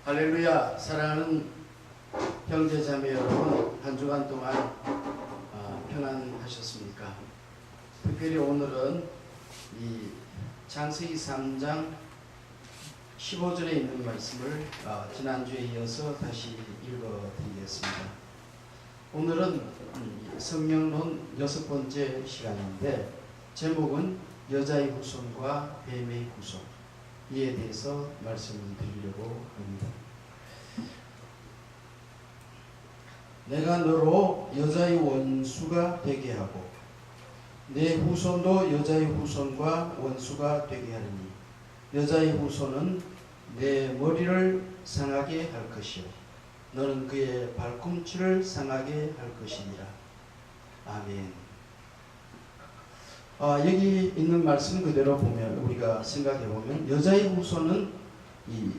할렐루야. 사랑하는 형제자매 여러분, 한 주간 동안 평안하셨습니까? 특별히 오늘은 이 창세기 3장 15절에 있는 말씀을 지난주에 이어서 다시 읽어드리겠습니다. 오늘은 성령론 6번째 시간인데, 제목은 여자의 후손과 뱀의 후손, 이에 대해서 말씀을 드리려고 합니다. 내가 너로 여자의 원수가 되게 하고 내 후손도 여자의 후손과 원수가 되게 하리니 여자의 후손은 내 머리를 상하게 할 것이요 너는 그의 발꿈치를 상하게 할 것이니라. 아멘. 여기 있는 말씀 그대로 보면, 우리가 생각해 보면, 여자의 후손은 이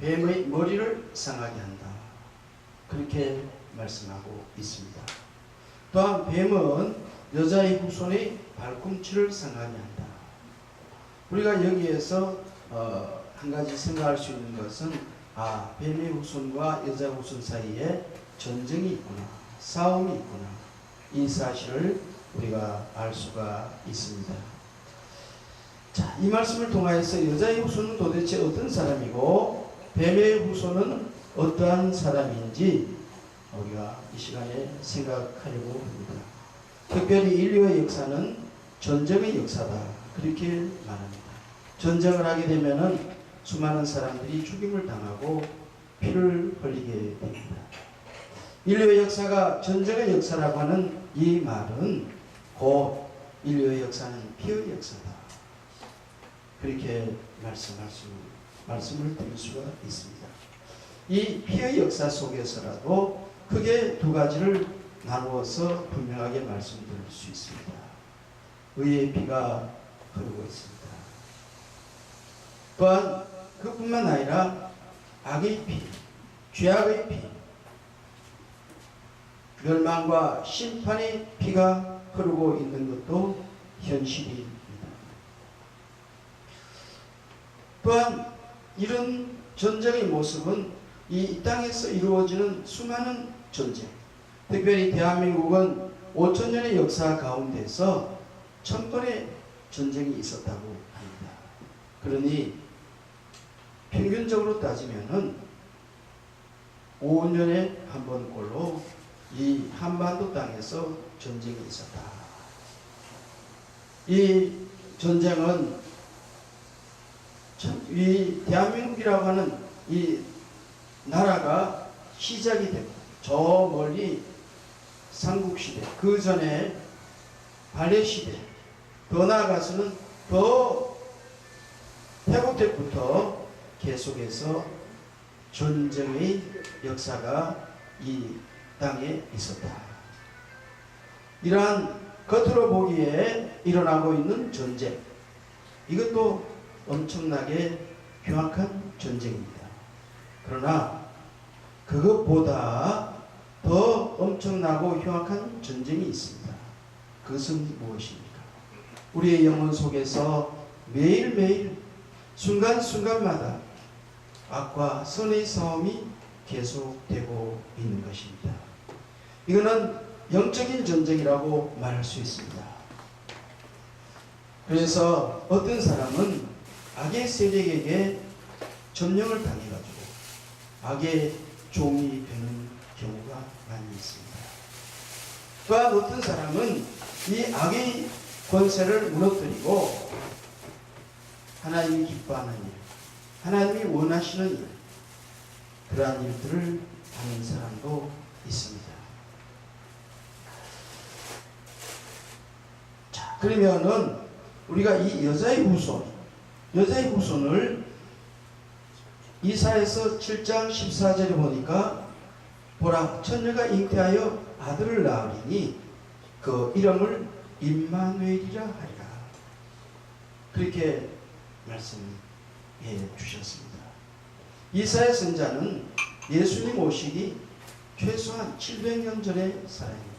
뱀의 머리를 상하게 한다, 그렇게 말씀하고 있습니다. 또한 뱀은 여자의 후손의 발꿈치를 상하게 한다. 우리가 여기에서 한 가지 생각할 수 있는 것은, 뱀의 후손과 여자 후손 사이에 전쟁이 있구나, 싸움이 있구나, 이 사실을 우리가 알 수가 있습니다. 자, 이 말씀을 통하여서 여자의 후손은 도대체 어떤 사람이고 뱀의 후손은 어떠한 사람인지 우리가 이 시간에 생각하려고 합니다. 특별히 인류의 역사는 전쟁의 역사다, 그렇게 말합니다. 전쟁을 하게 되면은 수많은 사람들이 죽임을 당하고 피를 흘리게 됩니다. 인류의 역사가 전쟁의 역사라고 하는 이 말은 곧 인류의 역사는 피의 역사다, 그렇게 말씀을 드릴 수가 있습니다. 이 피의 역사 속에서라도 크게 두 가지를 나누어서 분명하게 말씀드릴 수 있습니다. 의의 피가 흐르고 있습니다. 또한 그뿐만 아니라 악의 피, 죄악의 피, 멸망과 심판의 피가 흐르고 있는 것도 현실입니다. 또한 이런 전쟁의 모습은 이 땅에서 이루어지는 수많은 전쟁, 특별히 대한민국은 5천년의 역사 가운데서 1000번의 전쟁이 있었다고 합니다. 그러니 평균적으로 따지면은 5년에 한 번꼴로 이 한반도 땅에서 전쟁이 있었다. 이 전쟁은 이 대한민국이라고 하는 이 나라가 시작이 되고, 저 멀리 삼국시대, 그 전에 발해시대, 더 나아가서는 더 태고 때부터 계속해서 전쟁의 역사가 이 땅에 있었다. 이러한 겉으로 보기에 일어나고 있는 전쟁, 이것도 엄청나게 흉악한 전쟁입니다. 그러나 그것보다 더 엄청나고 흉악한 전쟁이 있습니다. 그것은 무엇입니까? 우리의 영혼 속에서 매일매일 순간순간마다 악과 선의 싸움이 계속되고 있는 것입니다. 이거는 영적인 전쟁이라고 말할 수 있습니다. 그래서 어떤 사람은 악의 세력에게 점령을 당해가지고 악의 종이 되는 경우가 많이 있습니다. 또한 어떤 사람은 이 악의 권세를 무너뜨리고 하나님이 기뻐하는 일, 하나님이 원하시는 일, 그러한 일들을 하는 사람도 있습니다. 자, 그러면은 우리가 이 여자의 후손을 이사야서 7장 14절에 보니까, 보라, 처녀가 잉태하여 아들을 낳으리니 그 이름을 임마누엘이라 하리라, 그렇게 말씀해 주셨습니다. 이사야 선자는 예수님 오시기 최소한 700년 전의 사람입니다.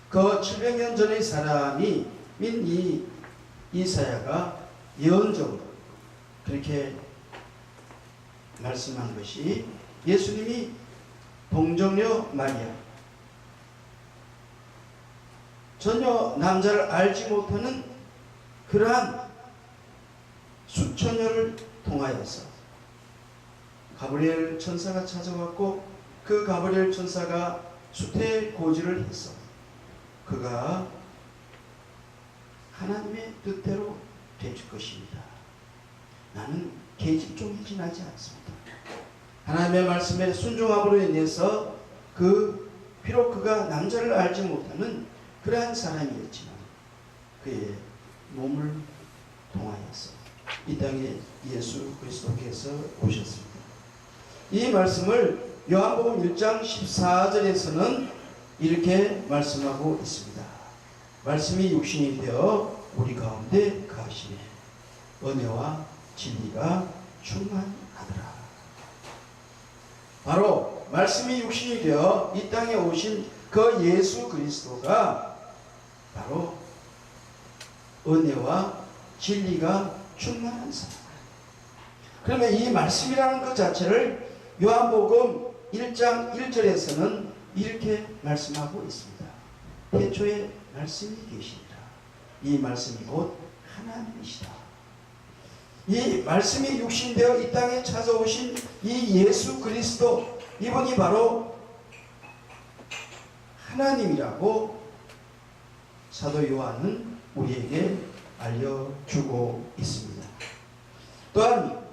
그 700년 전의 사람이 민 이 이사야가 예언적으로 그렇게 말씀한 것이 예수님이 동정녀 마리아, 전혀 남자를 알지 못하는 그러한 수처녀를 통하여서 가브리엘 천사가 찾아왔고, 그 가브리엘 천사가 수태고지를 해서 그가 하나님의 뜻대로 될 것입니다. 나는 계집종이 지나지 않습니다. 하나님의 말씀에 순종함으로 인해서 비록 그가 남자를 알지 못하는 그러한 사람이었지만 그의 몸을 통하여서 이 땅에 예수 그리스도께서 오셨습니다. 이 말씀을 요한복음 1장 14절에서는 이렇게 말씀하고 있습니다. 말씀이 육신이 되어 우리 가운데 가시네 은혜와 진리가 충만하더라. 바로 말씀이 육신이 되어 이 땅에 오신 그 예수 그리스도가 바로 은혜와 진리가 충만한 사람. 그러면 이 말씀이라는 것 자체를 요한복음 1장 1절에서는 이렇게 말씀하고 있습니다. 태초에 말씀이 계시니라. 이 말씀이 곧 하나님이시다. 이 말씀이 육신되어 이 땅에 찾아오신 이 예수 그리스도, 이분이 바로 하나님이라고 사도 요한은 우리에게 알려주고 있습니다. 또한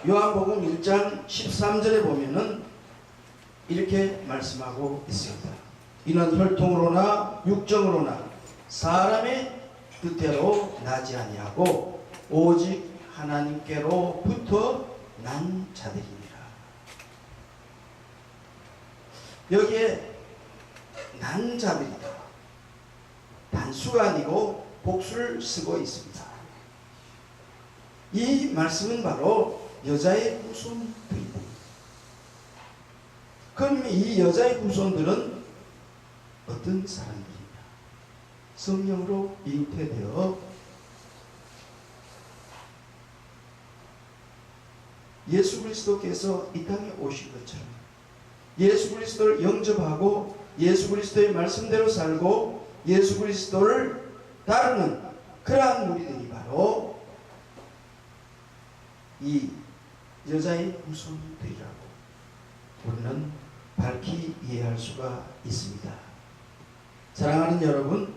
요한복음 1장 13절에 보면은 이렇게 말씀하고 있습니다. 이는 혈통으로나 육정으로나 사람의 뜻대로 나지 아니하고 오직 하나님께로부터 난 자들이니라. 여기에 난 자들이다, 단수가 아니고 복수를 쓰고 있습니다. 이 말씀은 바로 여자의 후손들입니다. 그럼 이 여자의 후손들은 어떤 사람들입니까? 성령으로 잉태되어 예수 그리스도께서 이 땅에 오신 것처럼 예수 그리스도를 영접하고 예수 그리스도의 말씀대로 살고 예수 그리스도를 따르는 그러한 무리들이 바로 이 여자의 후손들이라고 우리는 밝히 이해할 수가 있습니다. 사랑하는 여러분,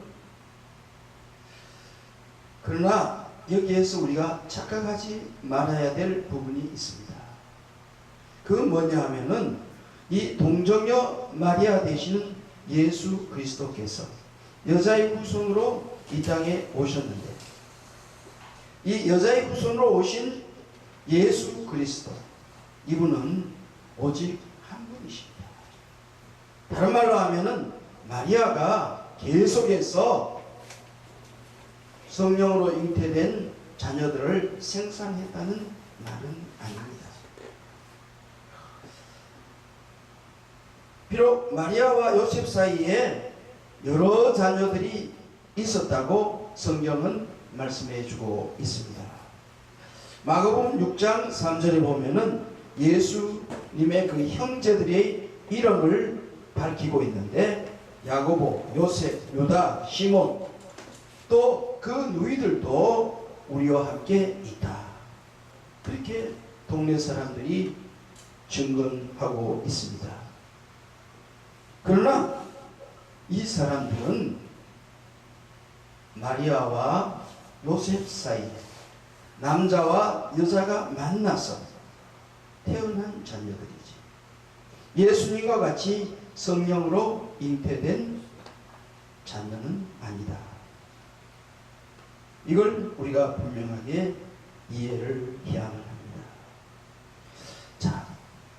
그러나 여기에서 우리가 착각하지 말아야 될 부분이 있습니다. 그 뭐냐 하면은 이 동정녀 마리아 되시는 예수 그리스도께서 여자의 후손으로 이 땅에 오셨는데, 이 여자의 후손으로 오신 예수 그리스도, 이분은 오직 한 분이십니다. 다른 말로 하면은 마리아가 계속해서 성령으로 잉태된 자녀들을 생산했다는 말은 아닙니다. 비록 마리아와 요셉 사이에 여러 자녀들이 있었다고 성경은 말씀해 주고 있습니다. 마가복음 6장 3절에 보면은 예수님의 그 형제들의 이름을 밝히고 있는데, 야고보, 요셉, 유다, 시몬, 또 그 누이들도 우리와 함께 있다. 그렇게 동네 사람들이 증언하고 있습니다. 그러나 이 사람들은 마리아와 요셉 사이에 남자와 여자가 만나서 태어난 자녀들이지, 예수님과 같이 성령으로 잉태된 자녀는 아니다. 이걸 우리가 분명하게 이해를 해야만 합니다. 자,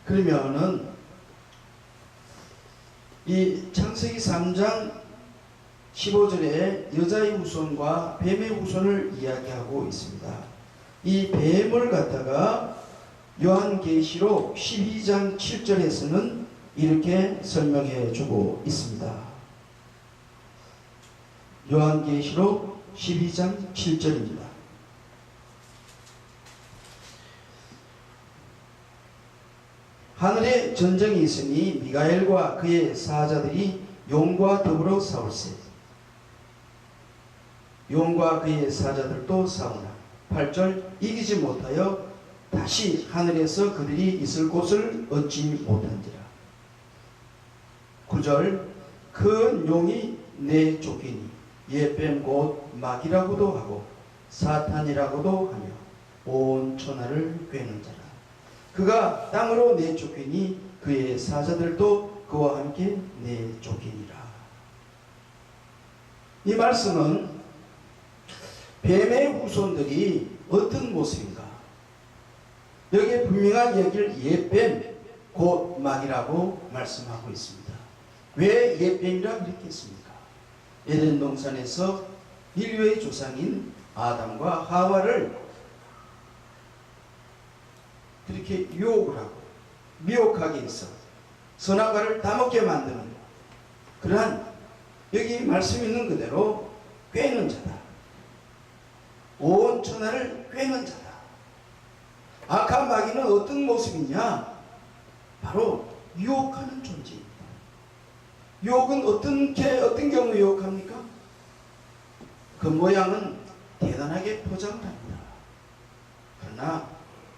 그러면은 이 창세기 3장 15절에 여자의 후손과 뱀의 후손을 이야기하고 있습니다. 이 뱀을 갖다가 요한계시록 12장 7절에서는 이렇게 설명해 주고 있습니다. 요한계시록 12장 7절입니다. 하늘에 전쟁이 있으니 미가엘과 그의 사자들이 용과 더불어 싸울세. 용과 그의 사자들도 싸우나 8절 이기지 못하여 다시 하늘에서 그들이 있을 곳을 얻지 못한지라. 9절 큰 용이 내 쫓기니 예뱀 곧 마귀라고도 하고 사탄이라고도 하며 온 천하를 꿰는 자라. 그가 땅으로 내쫓기니 그의 사자들도 그와 함께 내쫓기니라. 이 말씀은 뱀의 후손들이 어떤 모습인가? 여기에 분명하게 여길 옛뱀 곧 마귀라고 말씀하고 있습니다. 왜 옛뱀이라고 이렇게 했습니까? 에덴 동산에서 인류의 조상인 아담과 하와를 그렇게 유혹을 하고 미혹하게 해서 선악과를 다 먹게 만드는 그러한 여기 말씀 있는 그대로 꿰는 자다. 온 천하를 꿰는 자다. 악한 마귀는 어떤 모습이냐? 바로 유혹하는 존재입니다. 유혹은 어떤 경우에 유혹합니까? 그 모양은 대단하게 포장을 합니다. 그러나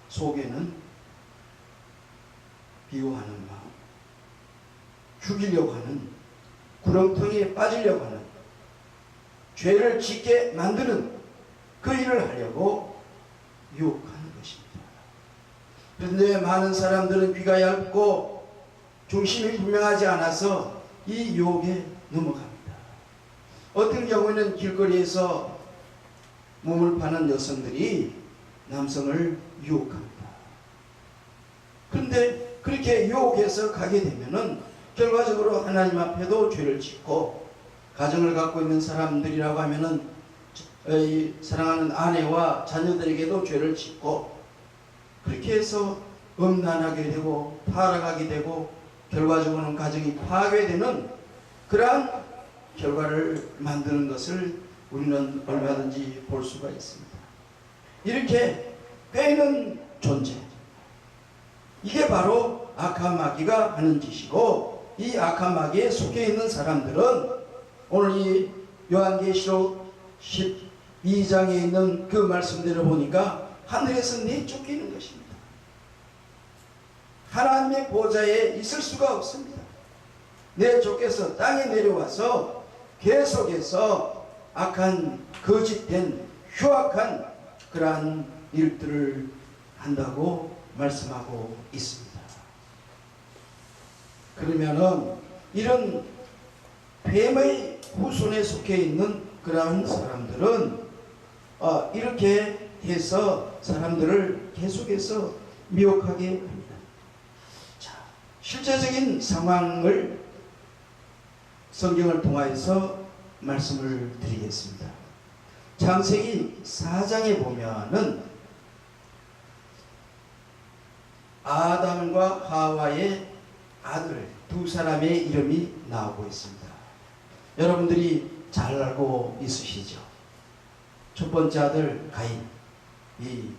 속에는 비호하는 마음, 죽이려고 하는, 구렁텅이에 빠지려고 하는, 죄를 짓게 만드는 그 일을 하려고 유혹하는 것입니다. 그런데 많은 사람들은 귀가 얇고 중심이 분명하지 않아서 이 유혹에 넘어갑니다. 어떤 경우에는 길거리에서 몸을 파는 여성들이 남성을 유혹합니다. 그런데 그렇게 유혹해서 가게 되면은 결과적으로 하나님 앞에도 죄를 짓고, 가정을 갖고 있는 사람들이라고 하면은 사랑하는 아내와 자녀들에게도 죄를 짓고, 그렇게 해서 음란하게 되고 타락하게 되고 결과적으로는 가정이 파괴되는 그러한 결과를 만드는 것을 우리는 얼마든지 볼 수가 있습니다. 이렇게 꿰는 존재, 이게 바로 악한 마귀가 하는 짓이고, 이 악한 마귀에 속해 있는 사람들은 오늘 이 요한계시록 12장에 있는 그 말씀대로 보니까 하늘에서 내쫓기는 것입니다. 하나님의 보좌에 있을 수가 없습니다. 내쫓겨서 땅에 내려와서 계속해서 악한 거짓된 흉악한 그러한 일들을 한다고 말씀하고 있습니다. 그러면은 이런 뱀의 후손에 속해 있는 그러한 사람들은 이렇게 해서 사람들을 계속해서 미혹하게 합니다. 자, 실제적인 상황을 성경을 통하여서 말씀을 드리겠습니다. 창세기 4장에 보면은 아담과 하와의 아들 두 사람의 이름이 나오고 있습니다. 여러분들이 잘 알고 있으시죠? 첫 번째 아들 가인, 이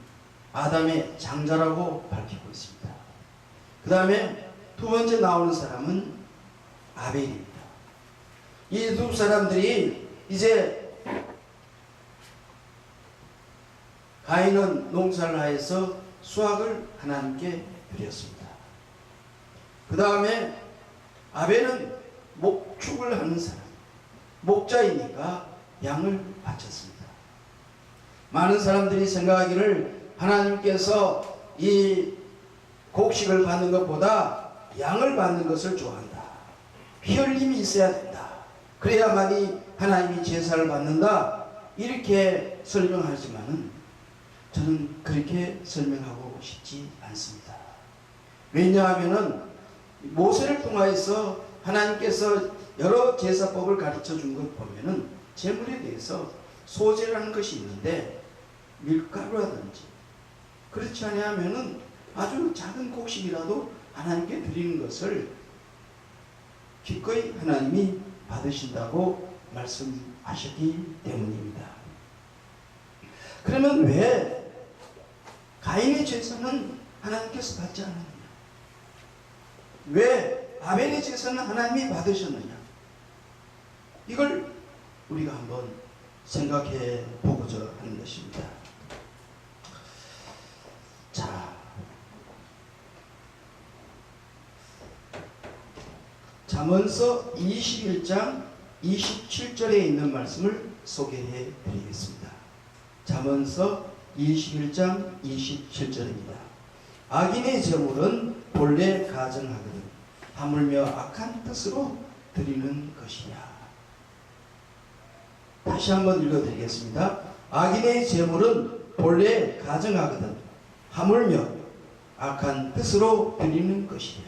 아담의 장자라고 밝히고 있습니다. 그 다음에 두 번째 나오는 사람은 아벨입니다. 이 두 사람들이 이제 가인은 농사를 하여서 수확을 하나님께 드렸습니다. 그 다음에 아벨은 목축을 하는 사람, 목자이니까 양을 바쳤습니다. 많은 사람들이 생각하기를 하나님께서 이 곡식을 받는 것보다 양을 받는 것을 좋아한다. 피 흘림이 있어야 된다. 그래야만이 하나님이 제사를 받는다. 이렇게 설명하지만은 저는 그렇게 설명하고 싶지 않습니다. 왜냐하면은 모세를 통하여서 하나님께서 여러 제사법을 가르쳐 준 것 보면은 제물에 대해서 소제라는 것이 있는데, 밀가루라든지 그렇지 않으면은 아주 작은 곡식이라도 하나님께 드리는 것을 기꺼이 하나님이 받으신다고 말씀하셨기 때문입니다. 그러면 왜 가인의 제사는 하나님께서 받지 않았느냐? 왜 아벨의 제사는 하나님이 받으셨느냐? 이걸 우리가 한번 생각해 보고자 하는 것입니다. 자, 잠언서 21장 27절에 있는 말씀을 소개해 드리겠습니다. 잠언서 21장 27절입니다. 악인의 재물은 본래 가증하거든 하물며 악한 뜻으로 드리는 것이야. 다시 한번 읽어드리겠습니다. 악인의 재물은 본래 가증하거든 하물며 악한 뜻으로 드리는 것이야.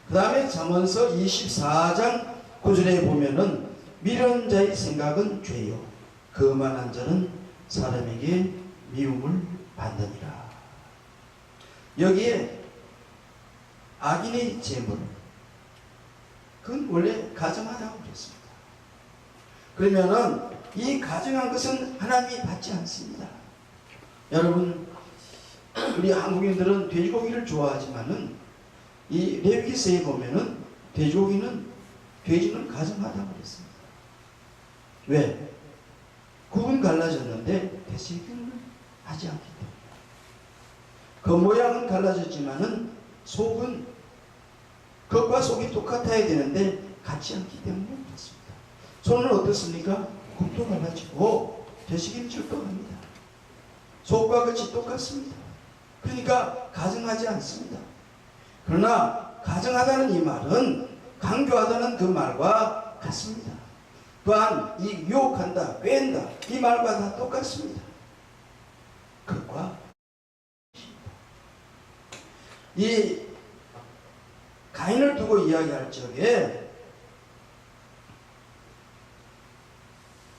그 다음에 잠언서 24장 9절에 보면은 미련한 자의 생각은 죄요 거만한 자는 사람에게 미움을 받느니라. 여기에 악인의 재물, 그건 원래 가증하다고 그랬습니다. 그러면은 이 가증한 것은 하나님이 받지 않습니다. 여러분, 우리 한국인들은 돼지고기를 좋아하지만은 이 레위기서에 보면은 돼지는 가증하다고 그랬습니다. 왜? 국은 갈라졌는데 되새김을 하지 않기 때문에. 겉모양은 갈라졌지만은 속은 겉과 속이 똑같아야 되는데 같지 않기 때문에 그렇습니다. 손은 어떻습니까? 국도 갈라지고 되새김질도 합니다. 속과 겉이 똑같습니다. 그러니까 가증하지 않습니다. 그러나 가증하다는 이 말은 강조하다는 그 말과 같습니다. 또한 이 유혹한다, 꿰인다 이 말과 다 똑같습니다. 그것과 이 가인을 두고 이야기할 적에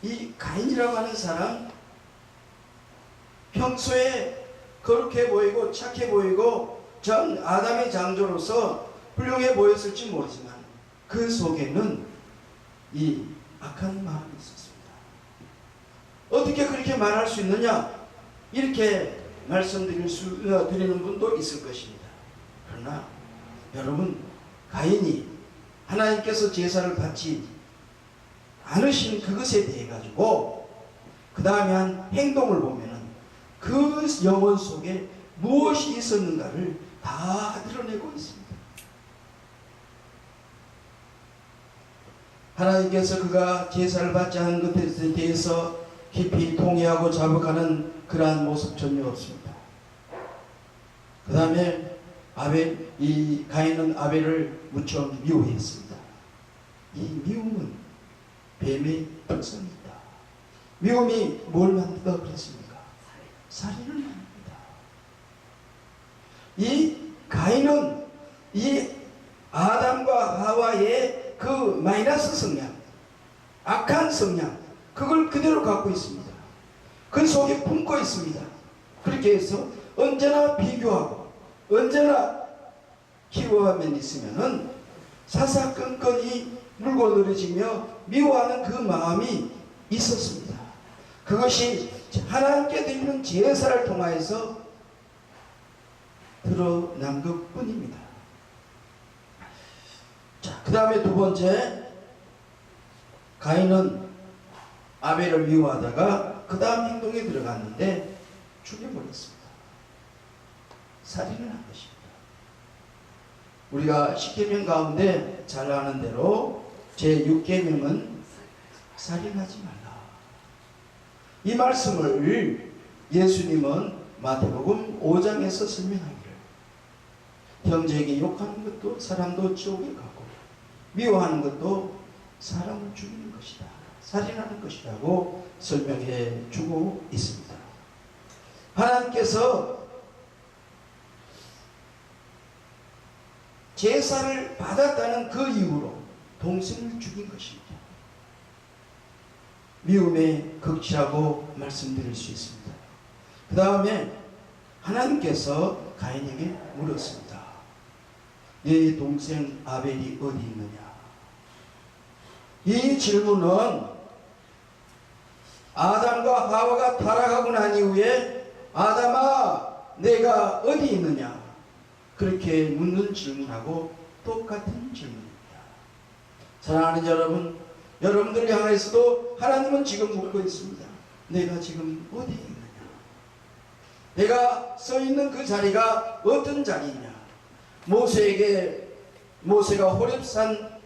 이 가인이라고 하는 사람 평소에 거룩해 보이고 착해 보이고 전 아담의 장조로서 훌륭해 보였을지 모르지만 그 속에는 이 악한 마음이 있었습니다. 어떻게 그렇게 말할 수 있느냐? 이렇게 말씀드리는 분도 있을 것입니다. 그러나 여러분, 가인이 하나님께서 제사를 받지 않으신 그것에 대해 가지고 그 다음에 한 행동을 보면은 그 영혼 속에 무엇이 있었는가를 다 드러내고 있습니다. 하나님께서 그가 제사를 받지 않은 것에 대해서 깊이 통회하고 자복하는 그러한 모습 전혀 없습니다. 그 다음에 이 가인은 아벨을 무척 미워했습니다. 이 미움은 뱀의 특성입니다. 미움이 뭘 만든다 그랬습니까? 살인을 만듭니다. 이 가인은 이 아담과 하와의 그 마이너스 성향, 악한 성향, 그걸 그대로 갖고 있습니다. 그 속에 품고 있습니다. 그렇게 해서 언제나 비교하고 언제나 기워하면 있으면은 사사건건이 물고 늘어지며 미워하는 그 마음이 있었습니다. 그것이 하나님께 드리는 제사를 통하여서 드러난 것 뿐입니다. 자, 그 다음에 두 번째, 가인은 아벨을 미워하다가 그 다음 행동에 들어갔는데 죽여버렸습니다. 살인을 한 것입니다. 우리가 10계명 가운데 잘 아는 대로 제6계명은 살인하지 말라. 이 말씀을 예수님은 마태복음 5장에서 설명하기를 형제에게 욕하는 것도 사람도 지옥에 가고 미워하는 것도 사람을 죽이는 것이다, 살인하는 것이라고 설명해 주고 있습니다. 하나님께서 제사를 받았다는 그 이유로 동생을 죽인 것입니다. 미움의 극치라고 말씀드릴 수 있습니다. 그 다음에 하나님께서 가인에게 물었습니다. 네 동생 아벨이 어디 있느냐? 이 질문은 아담과 하와가 타락하고 난 이후에 아담아 내가 어디 있느냐? 그렇게 묻는 질문하고 똑같은 질문입니다. 사랑하는 여러분, 여러분들을 향해서도 하나님은 지금 묻고 있습니다. 내가 지금 어디에 있느냐? 내가 서 있는 그 자리가 어떤 자리냐? 모세가 호렙산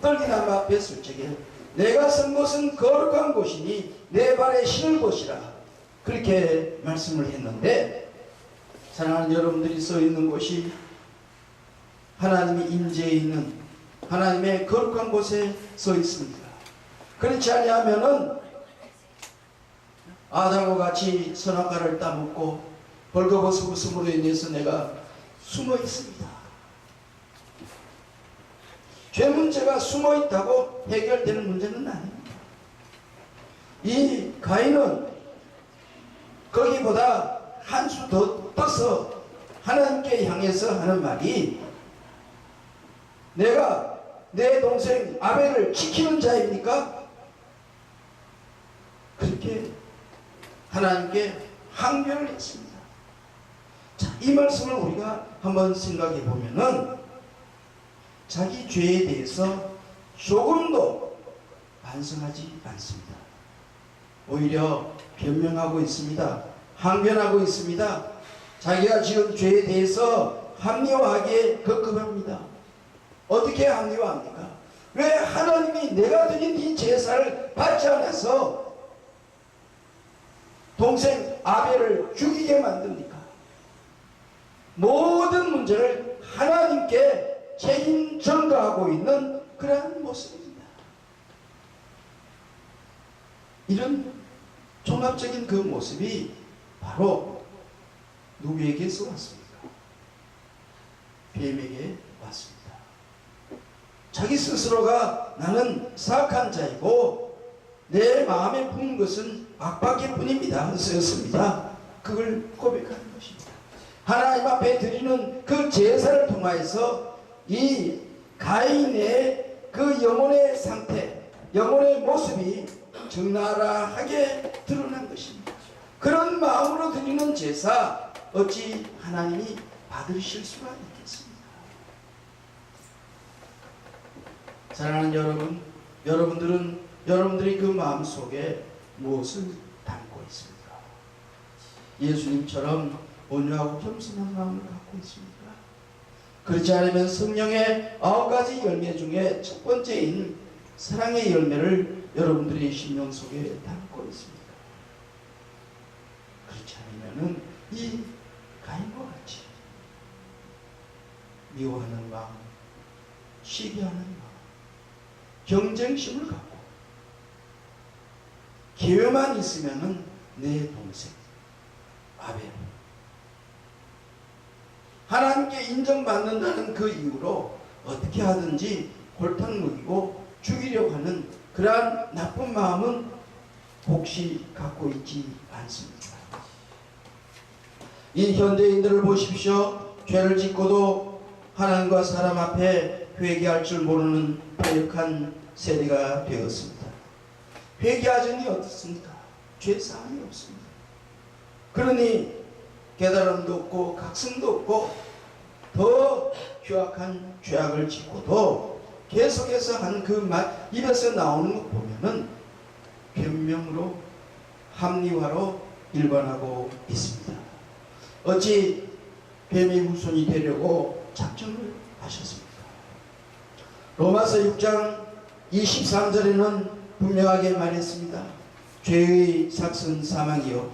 떨기나무 앞에 설 적에 내가 선 곳은 거룩한 곳이니 내 발에 신을 곳이라 그렇게 말씀을 했는데, 사랑하는 여러분들이 서 있는 곳이 하나님이 임재해 있는 하나님의 거룩한 곳에 서 있습니다. 그렇지 아니하면은 아담과 같이 선악과를 따먹고 벌거벗은 웃음으로 인해서 내가 숨어 있습니다. 죄 문제가 숨어 있다고 해결되는 문제는 아닙니다. 이 가인은 거기보다 한 수 더 떠서 하나님께 향해서 하는 말이, 내가 내 동생 아벨을 지키는 자입니까? 그렇게 하나님께 항변을 했습니다. 자, 이 말씀을 우리가 한번 생각해 보면은 자기 죄에 대해서 조금도 반성하지 않습니다. 오히려 변명하고 있습니다. 항변하고 있습니다. 자기가 지은 죄에 대해서 합리화하기에 급급합니다. 어떻게 합리화합니까? 왜 하나님이 내가 드린 이 제사를 받지 않아서 동생 아벨을 죽이게 만듭니까? 모든 문제를 하나님께 책임 전가하고 있는 그러한 모습입니다. 이런 종합적인 그 모습이 바로 누구에게서 왔습니까? 뱀에게 왔습니다. 자기 스스로가 나는 사악한 자이고 내 마음에 품은 것은 악밖에 뿐입니다. 쓰였습니다. 그걸 고백하는 것입니다. 하나님 앞에 드리는 그 제사를 통하여서 이 가인의 그 영혼의 상태, 영혼의 모습이 적나라하게 드러난 것입니다. 그런 마음으로 드리는 제사 어찌 하나님이 받으실 수가 있겠습니까? 사랑하는 여러분, 여러분들이 그 마음속에 무엇을 담고 있습니까? 예수님처럼 온유하고 겸손한 마음을 갖고 있습니까? 그렇지 않으면 성령의 9가지 열매 중에 첫 번째인 사랑의 열매를 여러분들의 심령 속에 담고 있습니까? 그렇지 않으면 이 가인과 같이 미워하는 마음, 시기하는 마음, 경쟁심을 갖고 기회만 있으면 내 동생 아벨 하나님께 인정받는다는 그 이유로 어떻게 하든지 골탕 먹이고 죽이려고 하는 그러한 나쁜 마음은 혹시 갖고 있지 않습니다. 이 현대인들을 보십시오. 죄를 짓고도 하나님과 사람 앞에 회개할 줄 모르는 패역한 세대가 되었습니다. 회개하자니 어떻습니까? 죄사함이 없습니다. 그러니 깨달음도 없고 각성도 없고 더 흉악한 죄악을 짓고도 계속해서 하는 그 말, 입에서 나오는 것 보면은 변명으로 합리화로 일관하고 있습니다. 어찌 뱀의 후손이 되려고 작정을 하셨습니까? 로마서 6장 23절에는 분명하게 말했습니다. 죄의 삭은 사망이요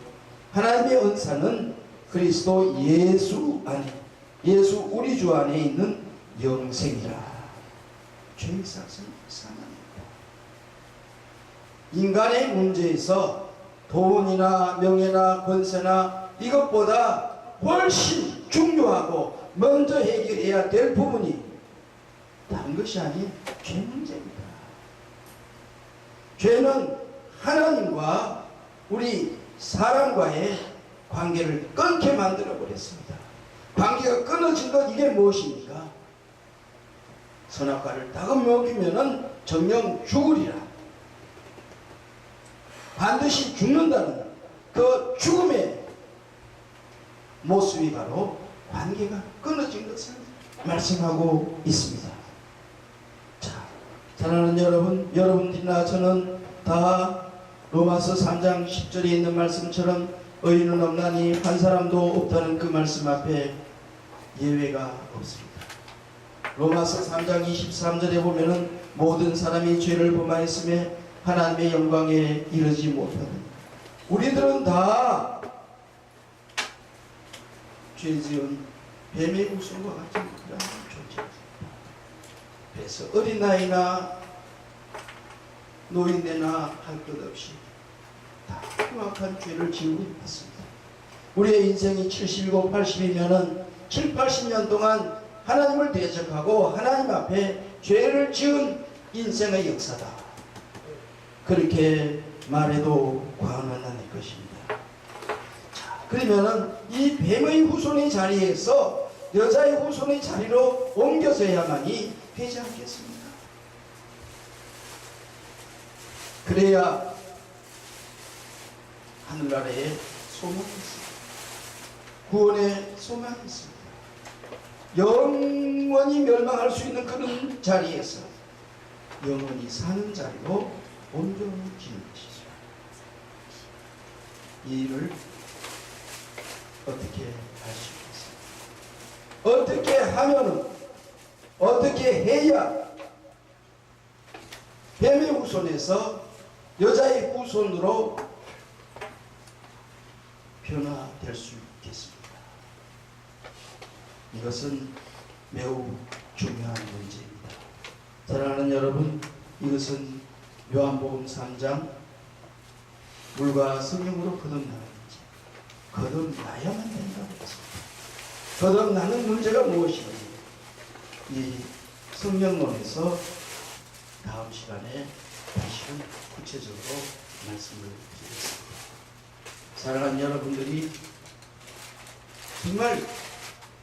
하나님의 은사는 그리스도 예수 안에, 예수 우리 주 안에 있는 영생이라. 죄의 삭은 사망입니다. 인간의 문제에서 돈이나 명예나 권세나 이것보다 훨씬 중요하고 먼저 해결해야 될 부분이 다른 것이 아닌 죄 문제입니다. 죄는 하나님과 우리 사람과의 관계를 끊게 만들어 버렸습니다. 관계가 끊어진 것 이게 무엇입니까? 선악과를 다금 먹이면은 정령 죽으리라. 반드시 죽는다는 그 죽음의 모습이 바로 관계가 끊어진 것을 말씀하고 있습니다. 자, 사랑하는 여러분, 여러분들이나 저는 다 로마서 3장 10절에 있는 말씀처럼 의인은 없나니 한 사람도 없다는 그 말씀 앞에 예외가 없습니다. 로마서 3장 23절에 보면은 모든 사람이 죄를 범하였음에 하나님의 영광에 이르지 못하는, 우리들은 다 죄지은 뱀의 후손과 같은 그런 존재입니다. 그래서 어린 나이나 노인네나 할 것 없이 다 흉악한 죄를 지고 있습니다. 우리의 인생이 70이고 80이면은 7, 80년 동안 하나님을 대적하고 하나님 앞에 죄를 지은 인생의 역사다. 그렇게 말해도 과언은 아닐 것입니다. 자, 그러면은 이 뱀의 후손의 자리에서 여자의 후손의 자리로 옮겨져야만이 되지 않겠습니까? 그래야 하늘나라에 소망이 있습니다. 구원의 소망이 있습니다. 영원히 멸망할 수 있는 그런 자리에서 영원히 사는 자리로 옮겨지는 것이죠. 이 일을 어떻게 할 수 있겠습니까? 어떻게 하면은, 어떻게 해야 뱀의 후손에서 여자의 후손으로 변화될 수 있겠습니까? 이것은 매우 중요한 문제입니다. 사랑하는 여러분, 이것은 요한복음 3장 물과 성령으로 거듭나는 문제, 거듭나야만 된다고 했습니다. 거듭나는 문제가 무엇이냐, 이 성령론에서 다음 시간에 다시금 구체적으로 말씀을 드리겠습니다. 사랑하는 여러분들이 정말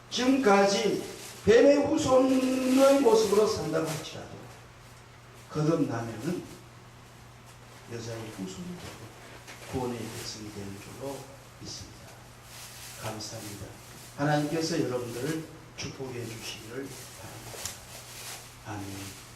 지금까지 뱀의 후손의 모습으로 산다고 할지라도 거듭나면은 여자의 후손이 되고 구원의 백성이 되는 줄로 믿습니다. 감사합니다. 하나님께서 여러분들을 축복해 주시기를 바랍니다. 아멘.